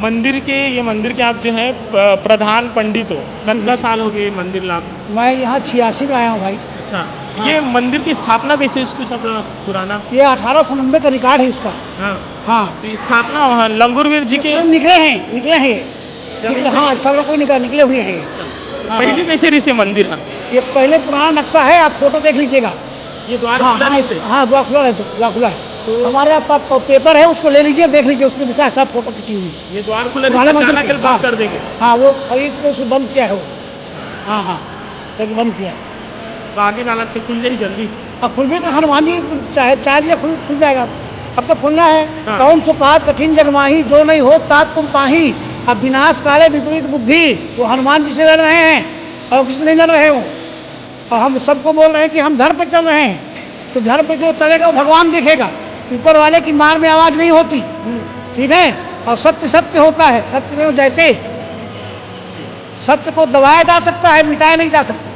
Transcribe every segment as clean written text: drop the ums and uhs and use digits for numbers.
ये मंदिर के आप जो है प्रधान पंडित हो। कितना साल हो गए मंदिर ला? मैं यहाँ 86 में आया हूँ भाई। अच्छा। हाँ। ये मंदिर की स्थापना कैसे हुई? कुछ अपना पुराना? ये 1890 का रिकॉर्ड है इसका। हाँ। हाँ, तो स्थापना वहाँ लंगूरवीर जी के निकले हैं ये। निकले, हाँ, सब कोई निकले हुए हैं। हाँ, पहले कैसे रही से मंदिर? हाँ, ये पहले पुराना नक्शा है, आप फोटो देख लीजिएगा। ये द्वार हाँ खुला नहीं से? हाँ, द्वार खुला है, द्वार खुला है। तो हमारे पास पेपर है, उसको ले लीजिए, देख लीजिए, उसमें लिखा है सब फोटो खींची हुई। ये द्वार खुला पुराने नहीं से? मंदिर अचानक के- बंद कर देंगे? हाँ, वो खरीद के उसको बंद किया है वो। हाँ हाँ, तक बंद किया है। तो आगे जाना तो खुल जाए जल्दी। अब खुल भी तो हनुमान जी चाहे दिया खुल जाएगा। अब तो खुलना है। हाँ। कौन सो पात कठिन जग माही, जो नहीं हो तात तुम पाही। अब विनाश काले विपरीत बुद्धि, वो हनुमान जी से लड़ रहे हैं और किसी नहीं लड़ रहे हो। और हम सबको बोल रहे हैं कि हम धर्म पे चल रहे हैं। तो धर्म पे जो चलेगा वो भगवान देखेगा। ऊपर वाले की मार में आवाज नहीं होती, ठीक है। और सत्य सत्य होता है, सत्य में जयते। सत्य को दबाया जा सकता है, मिटाया नहीं जा सकता।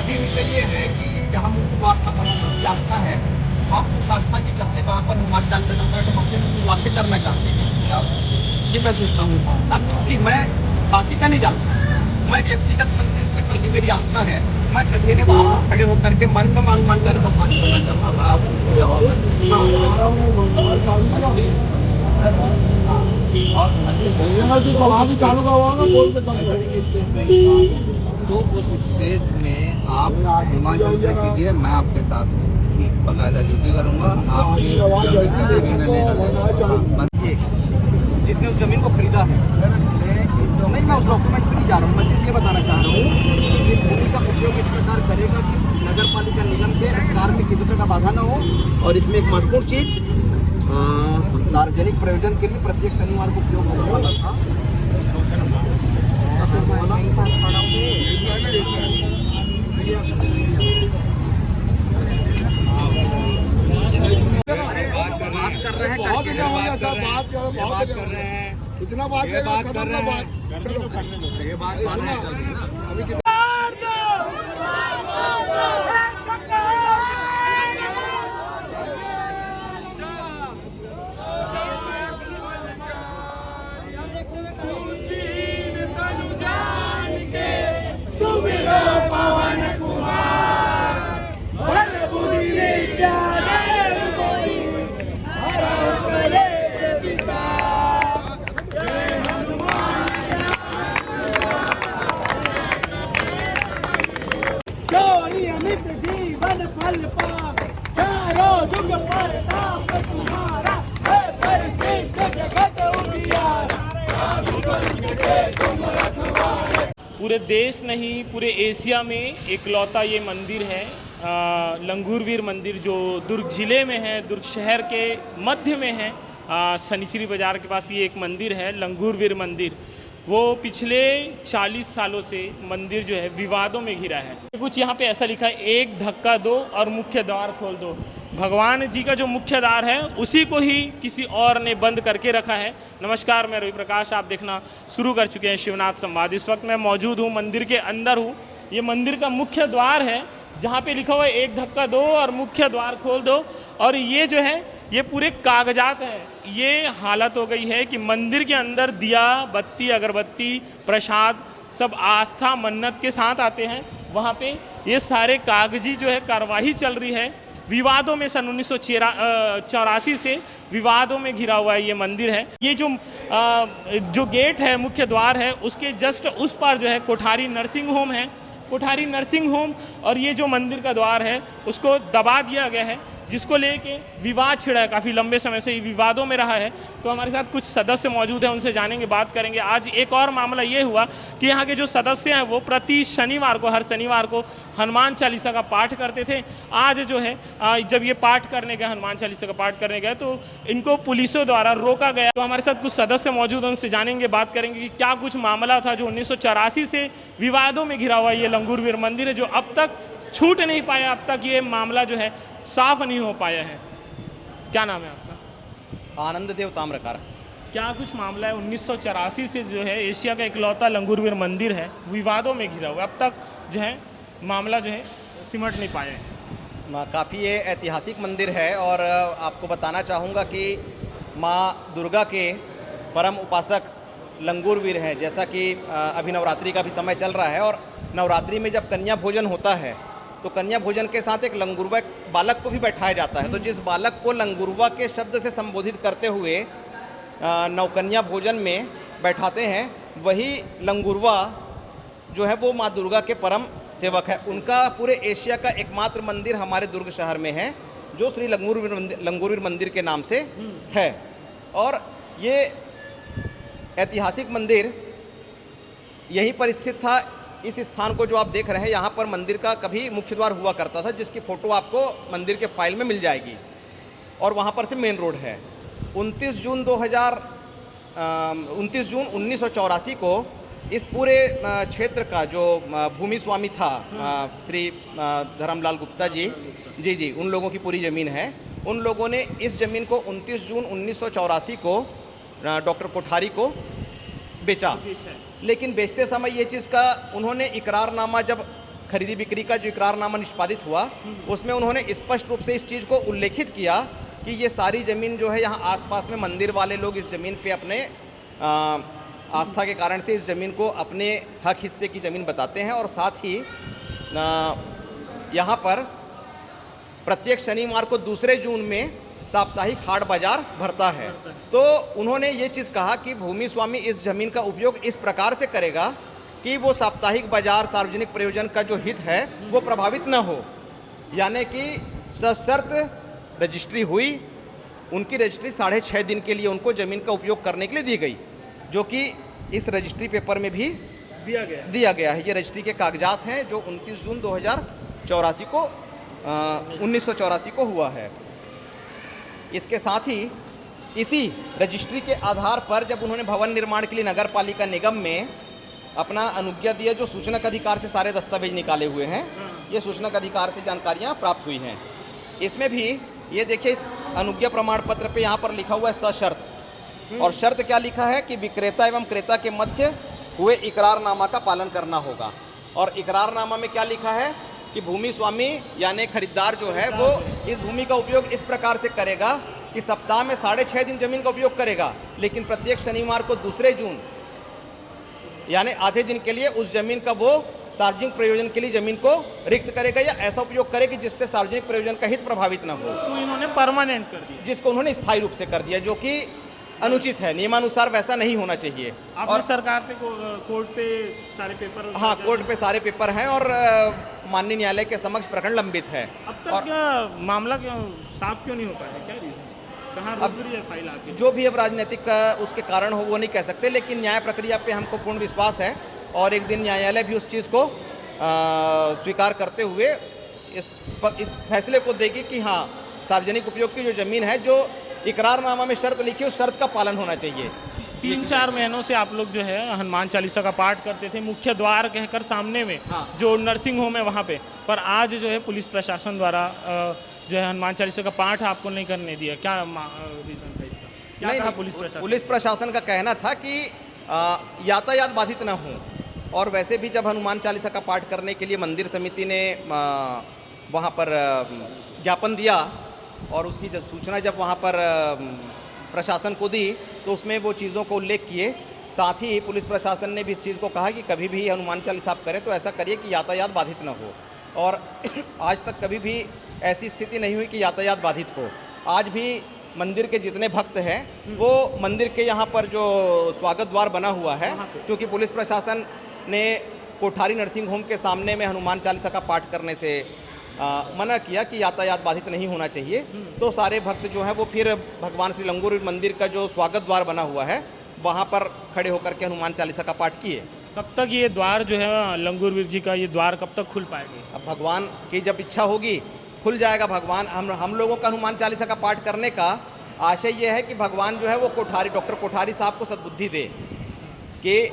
अभी विषय ये है कि जहाँ मुख्य आस्था है, आप उस आस्था के चलते वहाँ पर हिमाचल वाक्य करना चाहते हैं। ये मैं सोचता हूँ कि मैं बाकी का नहीं जानता, मैं व्यक्तिगत मंदिर पे कभी मेरी आस्था है। मैं अकेले वहाँ खड़े होकर के मन में मान कर भगवान करना चाहता तो उस स्पेस में आप हिमाचल से कीजिए, मैं आपके साथ बकायदा ड्यूटी करूँगा। आपकी जिसने उस जमीन को खरीदा है, नहीं मैं उस डॉक्यूमेंट पे नहीं जा रहा हूँ। मैं सिर्फ ये बताना चाह रहा हूँ कि इस भूमि का उपयोग इस प्रकार करेगा कि नगर पालिका निगम के अधिकार में किसी प्रकार बाधा न हो। और इसमें एक महत्वपूर्ण चीज, सार्वजनिक प्रयोजन के लिए प्रत्येक शनिवार को उपयोग होने वाला था। बात कर रहे हैं, इतना बात कर रहे हैं, चलो ये बात जीवन फल पाप, चारों युग परताप तुम्हारा है, प्रसिद्ध जगत उजियारा। पूरे देश नहीं, पूरे एशिया में एकलौता ये मंदिर है, लंगूरवीर मंदिर, जो दुर्ग ज़िले में है, दुर्ग शहर के मध्य में है। शनिचरी बाज़ार के पास ये एक मंदिर है, लंगूरवीर मंदिर। वो पिछले 40 सालों से मंदिर जो है विवादों में घिरा है। कुछ यहाँ पे ऐसा लिखा है, एक धक्का दो और मुख्य द्वार खोल दो। भगवान जी का जो मुख्य द्वार है उसी को ही किसी और ने बंद करके रखा है। नमस्कार, मैं रवि प्रकाश, आप देखना शुरू कर चुके हैं शिवनाथ संवाद। इस वक्त मैं मौजूद हूँ, मंदिर के अंदर हूँ। ये मंदिर का मुख्य द्वार है, जहाँ पे लिखा हुआ है एक धक्का दो और मुख्य द्वार खोल दो। और ये जो है ये पूरे कागजात हैं। ये हालत हो गई है कि मंदिर के अंदर दिया बत्ती अगरबत्ती प्रसाद सब आस्था मन्नत के साथ आते हैं। वहाँ पे ये सारे कागजी जो है कार्रवाई चल रही है। विवादों में सन 1984 से विवादों में घिरा हुआ है ये मंदिर है। ये जो गेट है, मुख्य द्वार है, उसके जस्ट उस पार जो है कोठारी नर्सिंग होम है। कोठारी नर्सिंग होम और ये जो मंदिर का द्वार है उसको दबा दिया गया है, जिसको लेके विवाद छिड़ा है। काफ़ी लंबे समय से ये विवादों में रहा है। तो हमारे साथ कुछ सदस्य मौजूद हैं, उनसे जानेंगे, बात करेंगे। आज एक और मामला ये हुआ कि यहाँ के जो सदस्य हैं वो प्रति शनिवार को, हर शनिवार को हनुमान चालीसा का पाठ करते थे। आज जो है जब ये पाठ करने गए, हनुमान चालीसा का पाठ करने गए, तो इनको पुलिसों द्वारा रोका गया। तो हमारे साथ कुछ सदस्य मौजूद हैं, उनसे जानेंगे, बात करेंगे कि क्या कुछ मामला था जो 1984 से विवादों में घिरा हुआ ये लंगूरवीर मंदिर है, जो अब तक छूट नहीं पाया। अब तक ये मामला जो है साफ नहीं हो पाया है। क्या नाम है आपका? आनंद देव ताम्रकार। क्या कुछ मामला है? 1984 से जो है एशिया का इकलौता लंगूरवीर मंदिर है, विवादों में घिरा हुआ, अब तक जो है मामला जो है सिमट नहीं पाया है। काफ़ी ये ऐतिहासिक मंदिर है और आपको बताना चाहूँगा कि माँ दुर्गा के परम उपासक लंगूरवीर हैं। जैसा कि अभी नवरात्रि का भी समय चल रहा है और नवरात्रि में जब कन्या भोजन होता है तो कन्या भोजन के साथ एक लंगूरवा बालक को भी बैठाया जाता है। तो जिस बालक को लंगूरवा के शब्द से संबोधित करते हुए नवकन्या भोजन में बैठाते हैं, वही लंगूरवा जो है वो माँ दुर्गा के परम सेवक है। उनका पूरे एशिया का एकमात्र मंदिर हमारे दुर्ग शहर में है, जो श्री लंगूरवीर मंदिर के नाम से है। और ये ऐतिहासिक मंदिर यहीं पर स्थित था। इस स्थान को जो आप देख रहे हैं, यहाँ पर मंदिर का कभी मुख्य द्वार हुआ करता था, जिसकी फ़ोटो आपको मंदिर के फाइल में मिल जाएगी। और वहाँ पर से मेन रोड है। 29 जून 1984 को इस पूरे क्षेत्र का जो भूमि स्वामी था श्री धर्मलाल गुप्ता जी, उन लोगों की पूरी ज़मीन है। उन लोगों ने इस ज़मीन को 29 जून 1984 को डॉक्टर कोठारी को बेचा। लेकिन बेचते समय ये चीज़ का उन्होंने इकरारनामा, जब खरीदी बिक्री का जो इकरारनामा निष्पादित हुआ, उसमें उन्होंने स्पष्ट रूप से इस चीज़ को उल्लेखित किया कि ये सारी ज़मीन जो है, यहाँ आसपास में मंदिर वाले लोग इस ज़मीन पे अपने आस्था के कारण से इस ज़मीन को अपने हक हिस्से की ज़मीन बताते हैं। और साथ ही यहाँ पर प्रत्येक शनिवार को 2 जून में साप्ताहिक हाट बाजार भरता है। तो उन्होंने ये चीज़ कहा कि भूमि स्वामी इस ज़मीन का उपयोग इस प्रकार से करेगा कि वो साप्ताहिक बाजार, सार्वजनिक प्रयोजन का जो हित है वो प्रभावित न हो। यानी कि सशर्त रजिस्ट्री हुई। उनकी रजिस्ट्री 6.5 दिन के लिए उनको ज़मीन का उपयोग करने के लिए दी गई, जो कि इस रजिस्ट्री पेपर में भी दिया गया है। ये रजिस्ट्री के कागजात हैं जो 29 जून 1984 को हुआ है। इसके साथ ही इसी रजिस्ट्री के आधार पर जब उन्होंने भवन निर्माण के लिए नगर पालिका निगम में अपना अनुज्ञा दिया, जो सूचना का अधिकार से सारे दस्तावेज निकाले हुए हैं, ये सूचना का अधिकार से जानकारियाँ प्राप्त हुई हैं। इसमें भी ये देखिए, इस अनुज्ञा प्रमाण पत्र पे यहाँ पर लिखा हुआ है सशर्त। और शर्त क्या लिखा है कि विक्रेता एवं क्रेता के मध्य हुए इकरारनामा का पालन करना होगा। और इकरारनामा में क्या लिखा है कि भूमि स्वामी यानी खरीदार जो है वो इस भूमि का उपयोग इस प्रकार से करेगा कि सप्ताह में 6.5 दिन जमीन का उपयोग करेगा, लेकिन प्रत्येक शनिवार को 2 जून यानी आधे दिन के लिए उस जमीन का वो सार्वजनिक प्रयोजन के लिए जमीन को रिक्त करेगा या ऐसा उपयोग करेगा जिससे सार्वजनिक प्रयोजन का हित प्रभावित न हो। तो इन्होंने परमानेंट कर दिया, जिसको उन्होंने स्थायी रूप से कर दिया, जो कि अनुचित है। नियमानुसार वैसा नहीं होना चाहिए। और सरकार पे कोर्ट पे सारे पेपर, हाँ, कोर्ट पे सारे पेपर हैं और माननीय न्यायालय के समक्ष प्रकरण लंबित है। अब तक क्या मामला साफ क्यों नहीं हो पाया? क्या रीजन? कहाँ रुक रही है फाइल आके? जो भी अब राजनीतिक उसके कारण हो वो नहीं कह सकते, लेकिन न्याय प्रक्रिया पे हमको पूर्ण विश्वास है और एक दिन न्यायालय भी उस चीज़ को स्वीकार करते हुए इस फैसले को देगी कि हाँ, सार्वजनिक उपयोग की जो ज़मीन है, जो इकरारनामा में शर्त लिखी, उस शर्त का पालन होना चाहिए। 3-4 महीनों से आप लोग जो है हनुमान चालीसा का पाठ करते थे मुख्य द्वार कहकर सामने में, हाँ। जो नर्सिंग होम है वहाँ पे, पर आज जो है पुलिस प्रशासन द्वारा जो है हनुमान चालीसा का पाठ आपको नहीं करने दिया। क्या रीज़न था इसका? क्या कहा पुलिस प्रशासन? पुलिस प्रशासन का कहना था कि यातायात बाधित न हो। और वैसे भी जब हनुमान चालीसा का पाठ करने के लिए मंदिर समिति ने वहाँ पर ज्ञापन दिया और उसकी सूचना जब वहाँ पर प्रशासन को दी, तो उसमें वो चीज़ों को उल्लेख किए। साथ ही पुलिस प्रशासन ने भी इस चीज़ को कहा कि कभी भी हनुमान चालीसा आप करें तो ऐसा करिए कि यातायात बाधित न हो। और आज तक कभी भी ऐसी स्थिति नहीं हुई कि यातायात बाधित हो। आज भी मंदिर के जितने भक्त हैं वो मंदिर के यहाँ पर जो स्वागत द्वार बना हुआ है, क्योंकि पुलिस प्रशासन ने कोठारी नर्सिंग होम के सामने में हनुमान चालीसा का पाठ करने से मना किया कि यातायात बाधित नहीं होना चाहिए, तो सारे भक्त जो हैं वो फिर भगवान श्री लंगूरवीर मंदिर का जो स्वागत द्वार बना हुआ है वहाँ पर खड़े होकर के हनुमान चालीसा का पाठ किए। कब तक ये द्वार जो है लंगूरवीर जी का, ये द्वार कब तक खुल पाएगा? अब भगवान की जब इच्छा होगी खुल जाएगा। भगवान हम लोगों का हनुमान चालीसा का पाठ करने का आशय ये है कि भगवान जो है वो डॉक्टर कोठारी साहब को सद्बुद्धि दे कि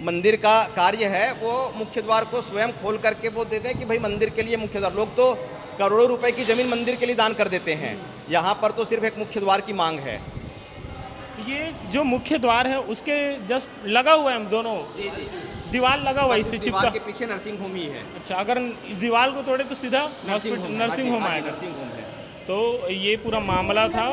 मंदिर का कार्य है वो मुख्य द्वार को स्वयं खोल करके वो दे दें कि भाई मंदिर के लिए मुख्य द्वार। लोग तो करोड़ों रुपए की ज़मीन मंदिर के लिए दान कर देते हैं, यहाँ पर तो सिर्फ एक मुख्य द्वार की मांग है। ये जो मुख्य द्वार है उसके जस्ट लगा हुआ है हम दोनों, दीवार लगा हुआ इससे दीवार चिपका। के पीछे नर्सिंग होम ही है। अच्छा, अगर दीवार को तोड़े तो सीधा हॉस्पिटल नर्सिंग होम आएगा। नर्सिंग होम है। तो ये पूरा मामला था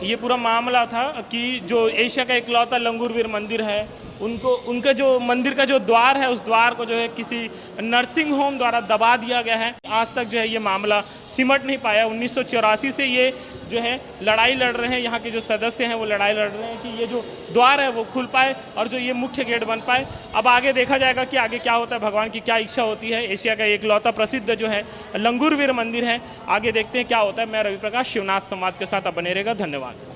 ये पूरा मामला था कि जो एशिया का इकलौता लंगूरवीर मंदिर है, उनका जो मंदिर का जो द्वार है, उस द्वार को जो है किसी नर्सिंग होम द्वारा दबा दिया गया है। आज तक जो है ये मामला सिमट नहीं पाया। 1984 से ये जो है लड़ाई लड़ रहे हैं, यहाँ के जो सदस्य हैं वो लड़ाई लड़ रहे हैं कि ये जो द्वार है वो खुल पाए और जो ये मुख्य गेट बन पाए। अब आगे देखा जाएगा कि आगे क्या होता है, भगवान की क्या इच्छा होती है। एशिया का इकलौता प्रसिद्ध जो है लंगूरवीर मंदिर है, आगे देखते हैं क्या होता है। मैं रवि प्रकाश, शिवनाथ संवाद के साथ आप बने रहेगा। धन्यवाद।